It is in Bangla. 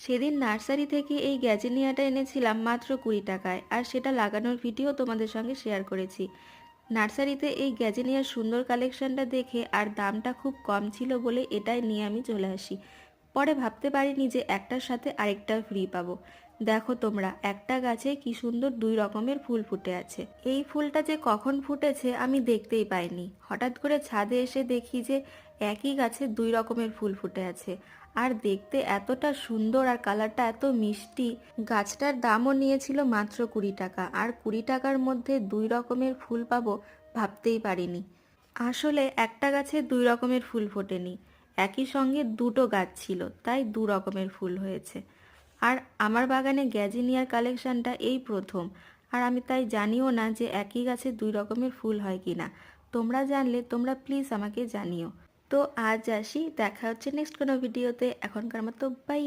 সেদিন নার্সারি থেকে এই গ্যাজিনিয়াটা এনেছিলাম মাত্র 20 টাকায়, আর সেটা লাগানোর ভিডিও তোমাদের সঙ্গে শেয়ার করেছি। নার্সারিতে এই গ্যাজিনিয়ার সুন্দর কালেকশনটা দেখে আর দামটা খুব কম ছিল বলে এটাই নিয়ে আমি চলে আসি। পরে ভাবতে পারিনি যে একটার সাথে আরেকটা ফ্রি পাবো। দেখো তোমরা, একটা গাছে কি সুন্দর 2 রকমের ফুল ফুটে আছে। এই ফুলটা যে কখন ফুটেছে আমি দেখতেই পাইনি, হঠাৎ করে ছাদে এসে দেখি যে একই গাছে 2 রকমের ফুল ফুটে আছে। আর দেখতে এতটা সুন্দর আর কালারটা এত মিষ্টি। গাছটার দামও নিয়েছিল মাত্র 20 টাকা, আর 20 টাকার মধ্যে 2 রকমের ফুল পাবো ভাবতেই পারিনি। আসলে একটা গাছে 2 রকমের ফুল ফোটেনি, একই সঙ্গে দুটো গাছ ছিল তাই 2 রকমের ফুল হয়েছে। আর আমার বাগানে গ্যাজিনিয়ার কালেকশনটা এই প্রথম, আর আমি তাই জানিও না যে একই গাছে 2 রকমের ফুল হয় কিনা। তোমরা জানলে তোমরা প্লিজ আমাকে জানিও। তো আজ আসি, দেখা হচ্ছে নেক্সট কোনো ভিডিওতে। এখনকার মতো বাই।